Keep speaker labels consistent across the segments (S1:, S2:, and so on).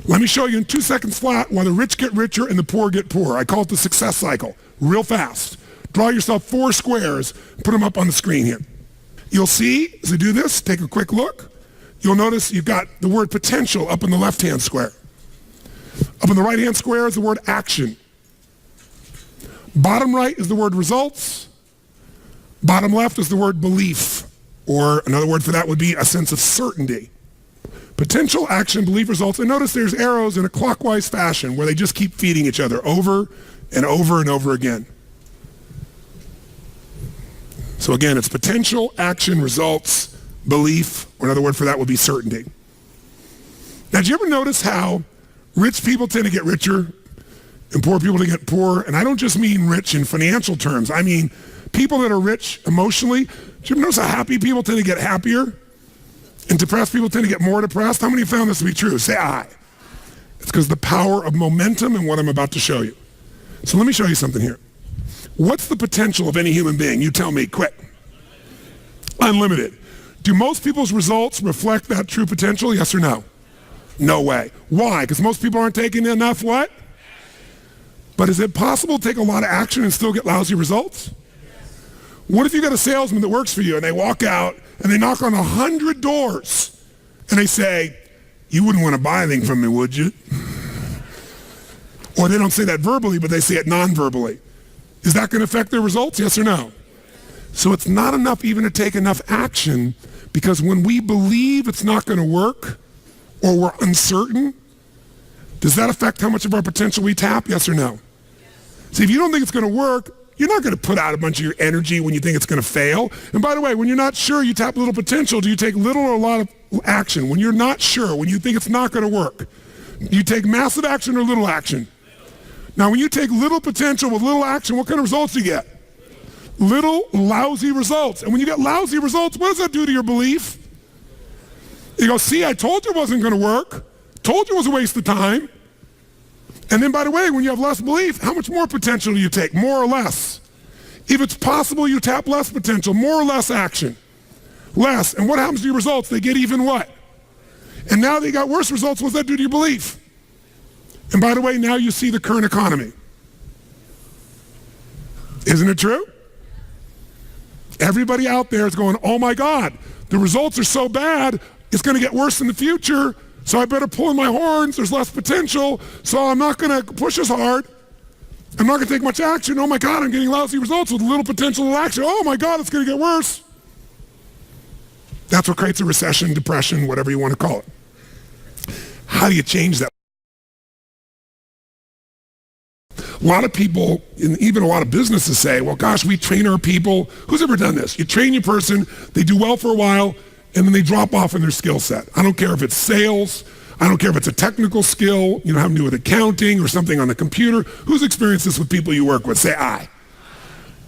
S1: Let me show you in 2 seconds flat why the rich get richer and the poor get poorer. I call it the success cycle, real fast. Draw yourself 4 squares, put them up on the screen here. You'll see, as I do this, take a quick look. You'll notice you've got the word potential up in the left-hand square. Up in the right-hand square is the word action. Bottom right is the word results. Bottom left is the word belief, or another word for that would be a sense of certainty. Potential, action, belief, results. And notice there's arrows in a clockwise fashion where they just keep feeding each other over and over and over again. So again, it's potential, action, results, belief, or another word for that would be certainty. Now, did you ever notice how rich people tend to get richer and poor people to get poorer? And I don't just mean rich in financial terms. I mean people that are rich emotionally. Do you ever notice how happy people tend to get happier? And depressed people tend to get more depressed? How many have found this to be true? Say aye. It's because the power of momentum and what I'm about to show you. So let me show you something here. What's the potential of any human being? You tell me, quick. Unlimited. Do most people's results reflect that true potential? Yes or no? No way. Why? Because most people aren't taking enough what? But is it possible to take a lot of action and still get lousy results? What if you got a salesman that works for you and they walk out and they knock on 100 doors and they say, you wouldn't want to buy anything from me, would you? Or they don't say that verbally, but they say it non-verbally. Is that going to affect their results? Yes or no? So it's not enough even to take enough action, because when we believe it's not going to work or we're uncertain, does that affect how much of our potential we tap? Yes or no? See, if you don't think it's going to work, you're not going to put out a bunch of your energy when you think it's going to fail. And by the way, when you're not sure, you tap little potential. Do you take little or a lot of action? When you're not sure, when you think it's not going to work, you take massive action or little action? Now, when you take little potential with little action, what kind of results do you get? Little lousy results. And when you get lousy results, what does that do to your belief? You go, see, I told you it wasn't going to work. Told you it was a waste of time. And then, by the way, when you have less belief, how much more potential do you take? More or less? If it's possible, you tap less potential, more or less action. Less. And what happens to your results? They get even what? And now they got worse results. What does that do to your belief? And by the way, now you see the current economy. Isn't it true? Everybody out there is going, oh my God, the results are so bad, it's going to get worse in the future, so I better pull in my horns, there's less potential, so I'm not going to push as hard. I'm not going to take much action. Oh my God, I'm getting lousy results with little potential of action. Oh my God, it's going to get worse. That's what creates a recession, depression, whatever you want to call it. How do you change that? A lot of people, and even a lot of businesses say, well, gosh, we train our people. Who's ever done this? You train your person, they do well for a while, and then they drop off in their skill set. I don't care if it's sales. I don't care if it's a technical skill, having to do with accounting or something on the computer. Who's experienced this with people you work with? Say aye.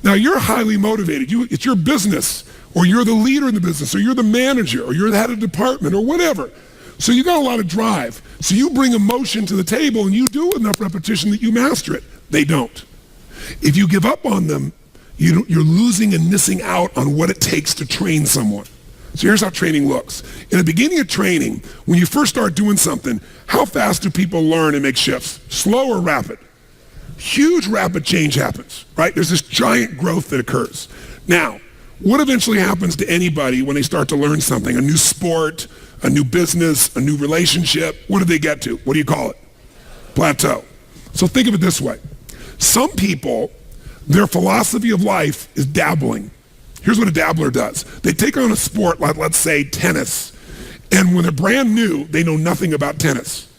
S1: Now, you're highly motivated. It's your business, or you're the leader in the business, or you're the manager, or you're the head of department, or whatever. So you got a lot of drive. So you bring emotion to the table, and you do enough repetition that you master it. They don't. If you give up on them, you're losing and missing out on what it takes to train someone. So here's how training looks. In the beginning of training, when you first start doing something, how fast do people learn and make shifts? Slow or rapid? Huge rapid change happens, right? There's this giant growth that occurs. Now, what eventually happens to anybody when they start to learn something? A new sport, a new business, a new relationship. What do they get to? What do you call it? Plateau. So think of it this way. Some people, their philosophy of life is dabbling. Here's what a dabbler does. They take on a sport like, let's say, tennis. And when they're brand new, they know nothing about tennis.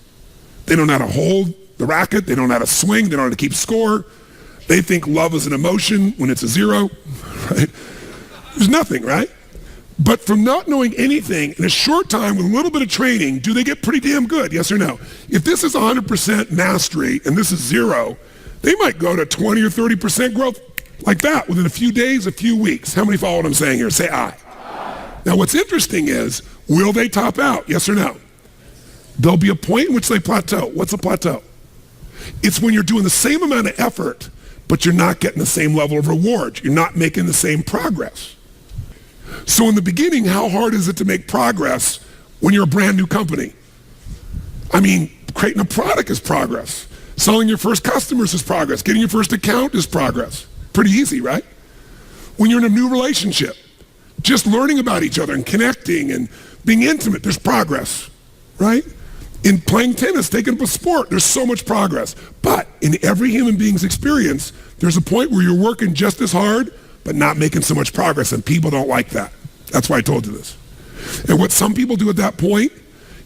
S1: They don't know how to hold the racket. They don't know how to swing. They don't know how to keep score. They think love is an emotion when it's a zero, right? There's nothing, right? But from not knowing anything, in a short time with a little bit of training, do they get pretty damn good? Yes or no? If this is 100% mastery and this is zero, they might go to 20 or 30% growth like that within a few days, a few weeks. How many follow what I'm saying here? Say aye. Now what's interesting is, will they top out? Yes or no? There'll be a point in which they plateau. What's a plateau? It's when you're doing the same amount of effort, but you're not getting the same level of reward. You're not making the same progress. So in the beginning, how hard is it to make progress when you're a brand new company? I mean, Creating a product is progress. Selling your first customers is progress. Getting your first account is progress. Pretty easy, right? When you're in a new relationship, just learning about each other and connecting and being intimate, there's progress, right? In playing tennis, taking up a sport, there's so much progress. But in every human being's experience, there's a point where you're working just as hard, but not making so much progress, and people don't like that. That's why I told you this. And what some people do at that point,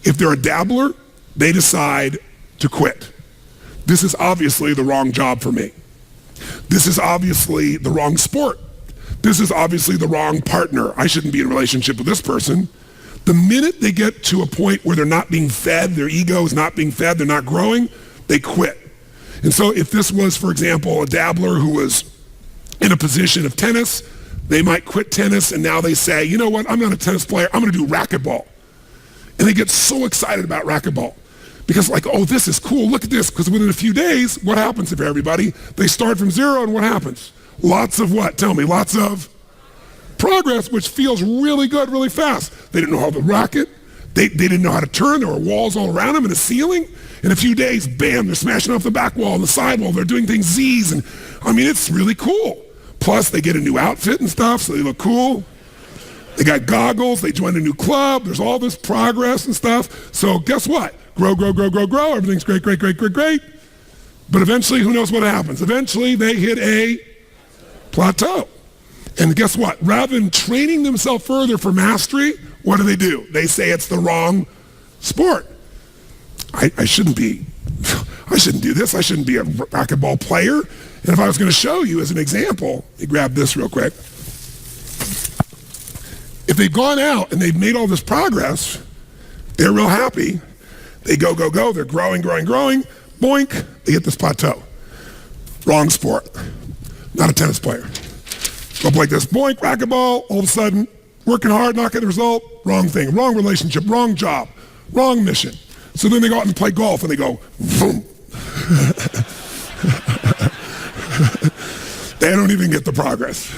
S1: if they're a dabbler, they decide to quit. This is obviously the wrong job for me. This is obviously the wrong sport. This is obviously the wrong partner. I shouldn't be in a relationship with this person. The minute they get to a point where they're not being fed, their ego is not being fed, they're not growing, they quit. And so if this was, for example, a dabbler who was in a position of tennis, they might quit tennis and now they say, you know what, I'm not a tennis player, I'm gonna do racquetball. And they get so excited about racquetball because like, oh, this is cool, look at this, because within a few days, what happens if everybody, they start from zero and what happens? Lots of what? Tell me, lots of progress, which feels really good, really fast. They didn't know how to racket. They didn't know how to turn. There were walls all around them and a ceiling. In a few days, bam, they're smashing off the back wall and the side wall. They're doing things Z's. And I mean, it's really cool. Plus, they get a new outfit and stuff, so they look cool. They got goggles. They joined a new club. There's all this progress and stuff. So guess what? Grow, grow, grow, grow, grow. Everything's great, great, great, great, great. But eventually, who knows what happens? Eventually, they hit a plateau. And guess what? Rather than training themselves further for mastery, what do? They say it's the wrong sport. I shouldn't do this. I shouldn't be a racquetball player. And if I was going to show you as an example, you grab this real quick. If they've gone out and they've made all this progress, they're real happy. They go, go, go. They're growing, growing, growing. Boink, they hit this plateau. Wrong sport. Not a tennis player. Go up like this, boink, racquetball, all of a sudden, working hard, not getting the result, wrong thing, wrong relationship, wrong job, wrong mission. So then they go out and play golf and they go, boom. They don't even get the progress.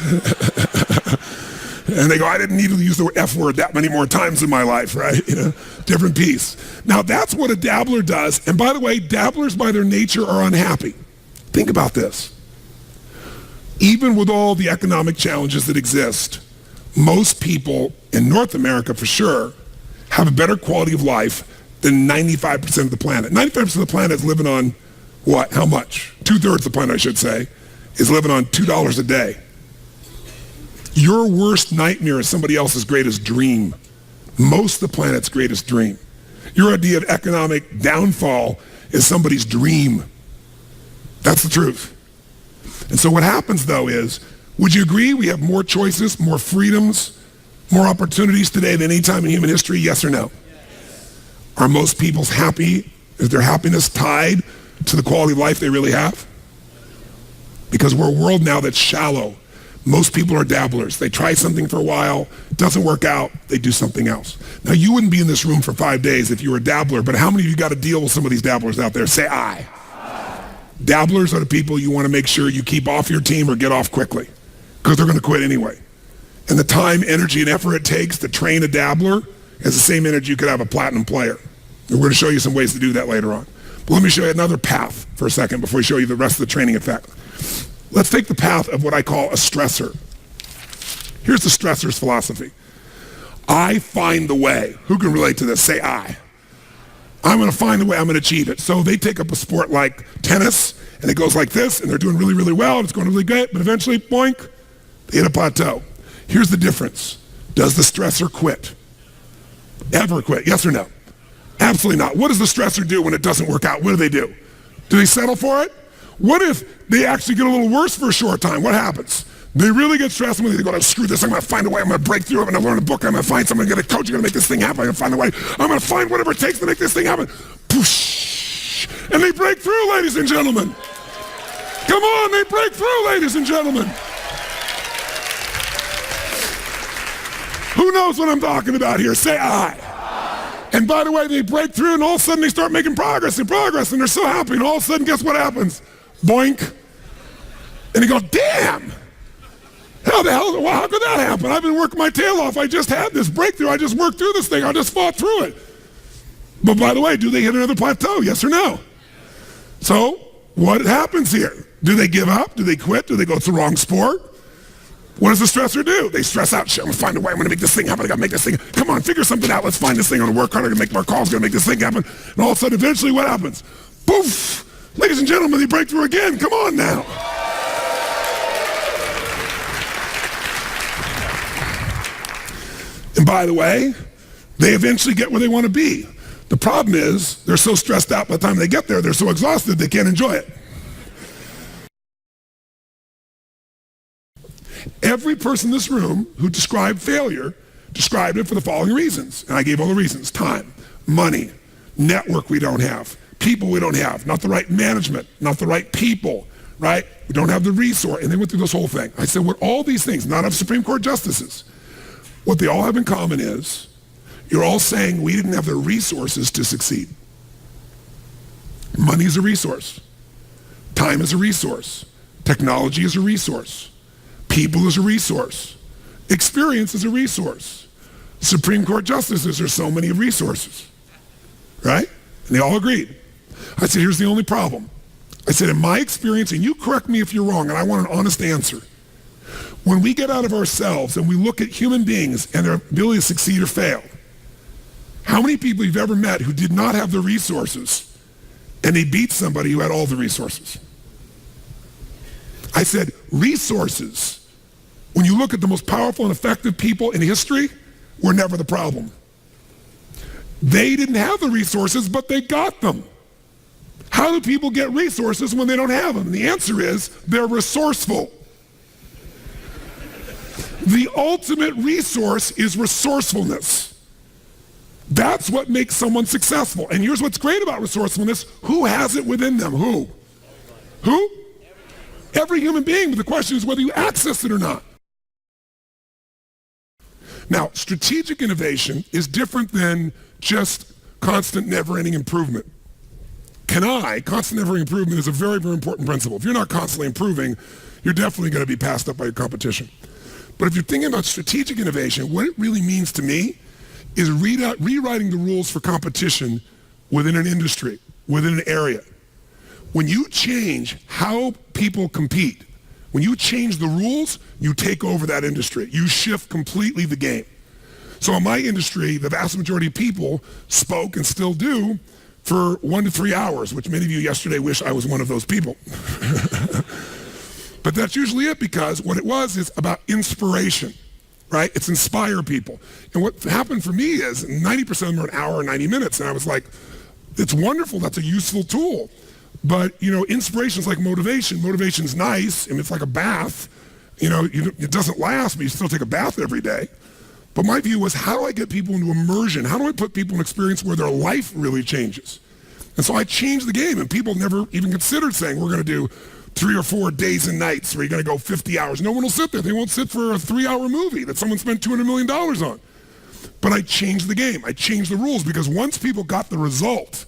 S1: And they go, I didn't need to use the F word that many more times in my life, right? You know, different piece. Now that's what a dabbler does. And by the way, dabblers by their nature are unhappy. Think about this. Even with all the economic challenges that exist, most people in North America for sure have a better quality of life than 95% of the planet. 95% of the planet is living on what? How much? 2/3 of the planet, I should say, is living on $2 a day. Your worst nightmare is somebody else's greatest dream. Most of the planet's greatest dream. Your idea of economic downfall is somebody's dream. That's the truth. And so what happens, though, is, would you agree we have more choices, more freedoms, more opportunities today than any time in human history, yes or no? Yes. Are most people's happy? Is their happiness tied to the quality of life they really have? Because we're a world now that's shallow. Most people are dabblers. They try something for a while, doesn't work out, they do something else. Now, you wouldn't be in this room for 5 days if you were a dabbler, but how many of you got to deal with some of these dabblers out there? Say aye. Dabblers are the people you want to make sure you keep off your team or get off quickly because they're going to quit anyway. And the time, energy, and effort it takes to train a dabbler is the same energy you could have a platinum player. And we're going to show you some ways to do that later on. But let me show you another path for a second before we show you the rest of the training effect. Let's take the path of what I call a stressor. Here's the stressor's philosophy. I find the way. Who can relate to this? Say I. I'm going to find the way, I'm going to achieve it. So they take up a sport like tennis, and it goes like this, and they're doing really, really well, and it's going really great, but eventually, boink, they hit a plateau. Here's the difference. Does the stressor quit? Ever quit? Yes or no? Absolutely not. What does the stressor do when it doesn't work out? What do? Do they settle for it? What if they actually get a little worse for a short time? What happens? They really get stressed when they go, screw this, I'm going to find a way, I'm going to break through, I'm going to learn a book, I'm going to find someone, I'm going to get a coach, I'm going to make this thing happen, I'm going to find a way, I'm going to find whatever it takes to make this thing happen. Poosh! And they break through, ladies and gentlemen. Come on, they break through, ladies and gentlemen. Who knows what I'm talking about here? Say I. And by the way, they break through and all of a sudden they start making progress and they're so happy, and all of a sudden, guess what happens? Boink. And they go, damn. How could that happen? I've been working my tail off. I just had this breakthrough. I just worked through this thing. I just fought through it. But by the way, do they hit another plateau? Yes or no? So what happens here? Do they give up? Do they quit? Do they go, it's the wrong sport? What does the stressor do? They stress out. Shit, I'm going to find a way. I'm going to make this thing happen. I got to make this thing. Come on, figure something out. Let's find this thing. I'm going to work harder. I'm going to make more calls. I'm going to make this thing happen. And all of a sudden, eventually, what happens? Poof! Ladies and gentlemen, the breakthrough again. Come on now. And by the way, they eventually get where they want to be. The problem is they're so stressed out by the time they get there, they're so exhausted, they can't enjoy it. Every person in this room who described failure described it for the following reasons. And I gave all the reasons. Time, money, network we don't have, people we don't have, not the right management, not the right people, right? We don't have the resource. And they went through this whole thing. I said, what all these things, not of Supreme Court justices, what they all have in common is you're all saying we didn't have the resources to succeed. Money is a resource. Time is a resource. Technology is a resource. People is a resource. Experience is a resource. Supreme Court justices are so many resources, right? And they all agreed. I said, here's the only problem. I said, in my experience, and you correct me if you're wrong, and I want an honest answer. When we get out of ourselves and we look at human beings and their ability to succeed or fail, how many people you've ever met who did not have the resources and they beat somebody who had all the resources? I said, resources, when you look at the most powerful and effective people in history, were never the problem. They didn't have the resources, but they got them. How do people get resources when they don't have them? And the answer is they're resourceful. The ultimate resource is resourcefulness. That's what makes someone successful. And here's what's great about resourcefulness. Who has it within them? Who? Who? Every human being, but the question is whether you access it or not. Now, strategic innovation is different than just constant, never-ending improvement. Constant, never-ending improvement is a very, very important principle. If you're not constantly improving, you're definitely going to be passed up by your competition. But if you're thinking about strategic innovation, what it really means to me is rewriting the rules for competition within an industry, within an area. When you change how people compete, when you change the rules, you take over that industry. You shift completely the game. So in my industry, the vast majority of people spoke and still do for 1 to 3 hours, which many of you yesterday wish I was one of those people. But that's usually it, because what it was is about inspiration, right? It's inspire people. And what happened for me is 90% of them are an hour or 90 minutes. And I was like, it's wonderful. That's a useful tool. But, inspiration is like motivation. Motivation's nice, and it's like a bath. It doesn't last, but you still take a bath every day. But my view was, how do I get people into immersion? How do I put people in an experience where their life really changes? And so I changed the game, and people never even considered saying, we're going to do 3 or 4 days and nights where you're going to go 50 hours. No one will sit there. They won't sit for a 3-hour movie that someone spent $200 million on. But I changed the game. I changed the rules, because once people got the result,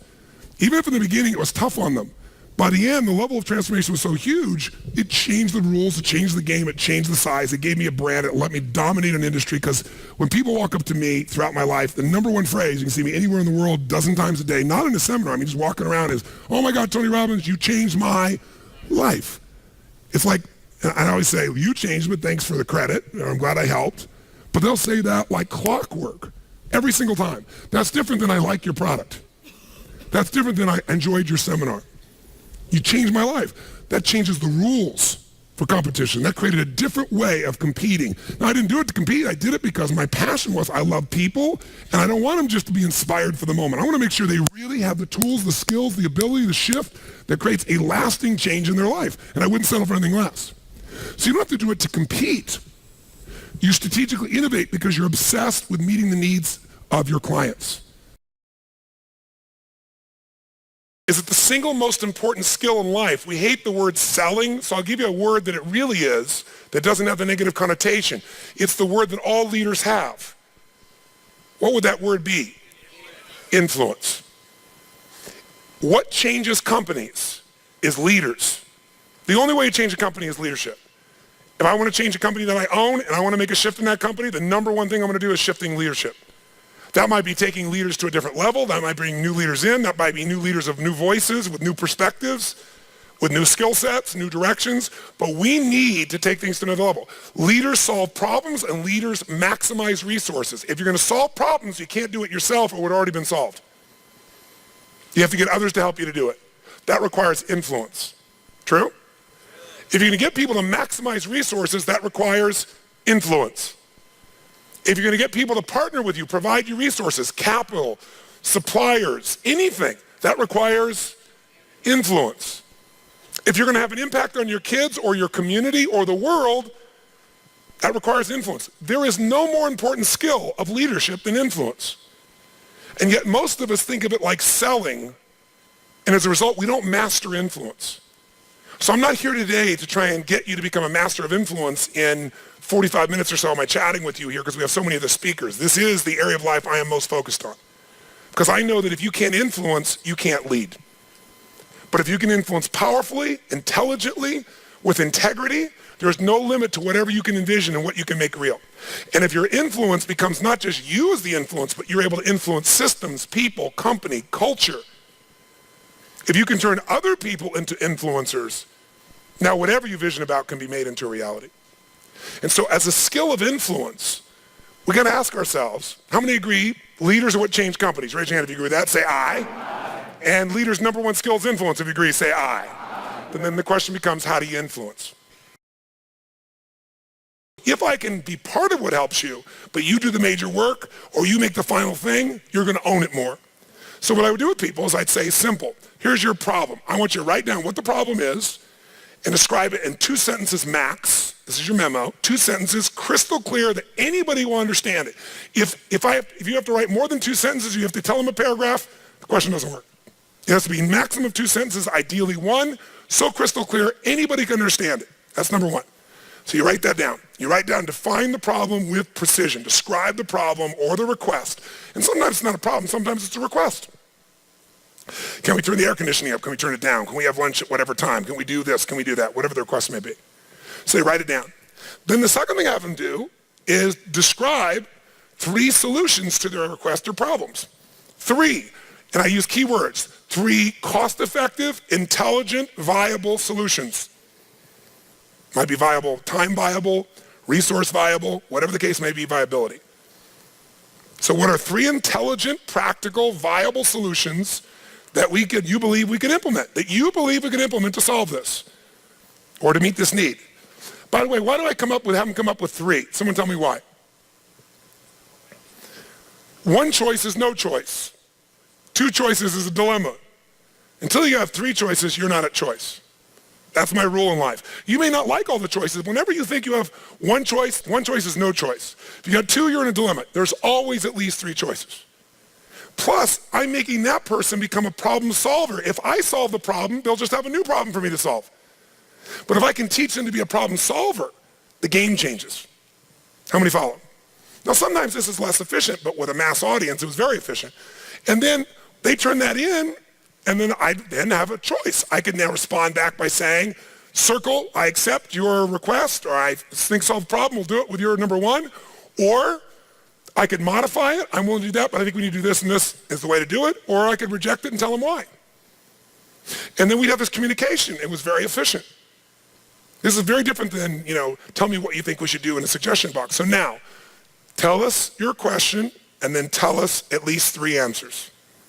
S1: even if in the beginning it was tough on them, by the end, the level of transformation was so huge, it changed the rules, it changed the game, it changed the size, it gave me a brand, it let me dominate an industry. Because when people walk up to me throughout my life, the number one phrase, you can see me anywhere in the world a dozen times a day, not in a seminar, just walking around, is, oh my God, Tony Robbins, you changed my life. It's like, I always say, you changed, but thanks for the credit, I'm glad I helped. But they'll say that like clockwork, every single time. That's different than I like your product. That's different than I enjoyed your seminar. You changed my life. That changes the rules for competition. That created a different way of competing. Now, I didn't do it to compete. I did it because my passion was I love people, and I don't want them just to be inspired for the moment. I want to make sure they really have the tools, the skills, the ability, the shift that creates a lasting change in their life. And I wouldn't settle for anything less. So you don't have to do it to compete. You strategically innovate because you're obsessed with meeting the needs of your clients. Is it the single most important skill in life? We hate the word selling, so I'll give you a word that it really is that doesn't have the negative connotation. It's the word that all leaders have. What would that word be? Influence. What changes companies is leaders. The only way to change a company is leadership. If I want to change a company that I own and I want to make a shift in that company, the number one thing I'm going to do is shifting leadership. That might be taking leaders to a different level. That might bring new leaders in. That might be new leaders of new voices with new perspectives, with new skill sets, new directions. But we need to take things to another level. Leaders solve problems and leaders maximize resources. If you're going to solve problems, you can't do it yourself or it would already been solved. You have to get others to help you to do it. That requires influence. True? If you're going to get people to maximize resources, that requires influence. If you're going to get people to partner with you, provide you resources, capital, suppliers, anything, that requires influence. If you're going to have an impact on your kids or your community or the world, that requires influence. There is no more important skill of leadership than influence. And yet most of us think of it like selling, and as a result, we don't master influence. So I'm not here today to try and get you to become a master of influence in 45 minutes or so am I chatting with you here because we have so many of the speakers. This is the area of life I am most focused on. Because I know that if you can't influence, you can't lead. But if you can influence powerfully, intelligently, with integrity, there's no limit to whatever you can envision and what you can make real. And if your influence becomes not just you as the influence, but you're able to influence systems, people, company, culture. If you can turn other people into influencers, now whatever you vision about can be made into a reality. And so as a skill of influence, we got to ask ourselves, how many agree leaders are what change companies? Raise your hand if you agree with that. Say aye. Aye. And leaders' number one skill is influence. If you agree, say aye. Aye. And then the question becomes, how do you influence? If I can be part of what helps you, but you do the major work or you make the final thing, you're going to own it more. So what I would do with people is I'd say, simple, here's your problem. I want you to write down what the problem is and describe it in 2 sentences max. This is your memo. 2 sentences, crystal clear that anybody will understand it. If you have to write more than 2 sentences, you have to tell them a paragraph, the question doesn't work. It has to be maximum of 2 sentences, ideally 1, so crystal clear anybody can understand it. That's number 1. So you write that down. You write down, define the problem with precision. Describe the problem or the request. And sometimes it's not a problem, sometimes it's a request. Can we turn the air conditioning up? Can we turn it down? Can we have lunch at whatever time? Can we do this? Can we do that? Whatever the request may be. So you write it down. Then the second thing I have them do is describe 3 solutions to their request or problems. 3, and I use keywords, 3 cost-effective, intelligent, viable solutions. Might be viable, time viable, resource viable, whatever the case may be, viability. So what are 3 intelligent, practical, viable solutions that you believe we can implement, to solve this or to meet this need? By the way, why do I have them come up with 3? Someone tell me why. 1 choice is no choice. 2 choices is a dilemma. Until you have 3 choices, you're not at choice. That's my rule in life. You may not like all the choices. Whenever you think you have 1 choice is no choice. If you got 2, you're in a dilemma. There's always at least 3 choices. Plus, I'm making that person become a problem solver. If I solve the problem, they'll just have a new problem for me to solve. But if I can teach them to be a problem solver, the game changes. How many follow? Now, sometimes this is less efficient, but with a mass audience, it was very efficient. And then they turn that in, and then I then have a choice. I can now respond back by saying, circle, I accept your request, or I think solve the problem, we'll do it with your number 1. Or I could modify it, I'm willing to do that, but I think we need to do this and this is the way to do it. Or I could reject it and tell them why. And then we'd have this communication. It was very efficient. This is very different than, tell me what you think we should do in a suggestion box. So now, tell us your question and then tell us at least 3 answers.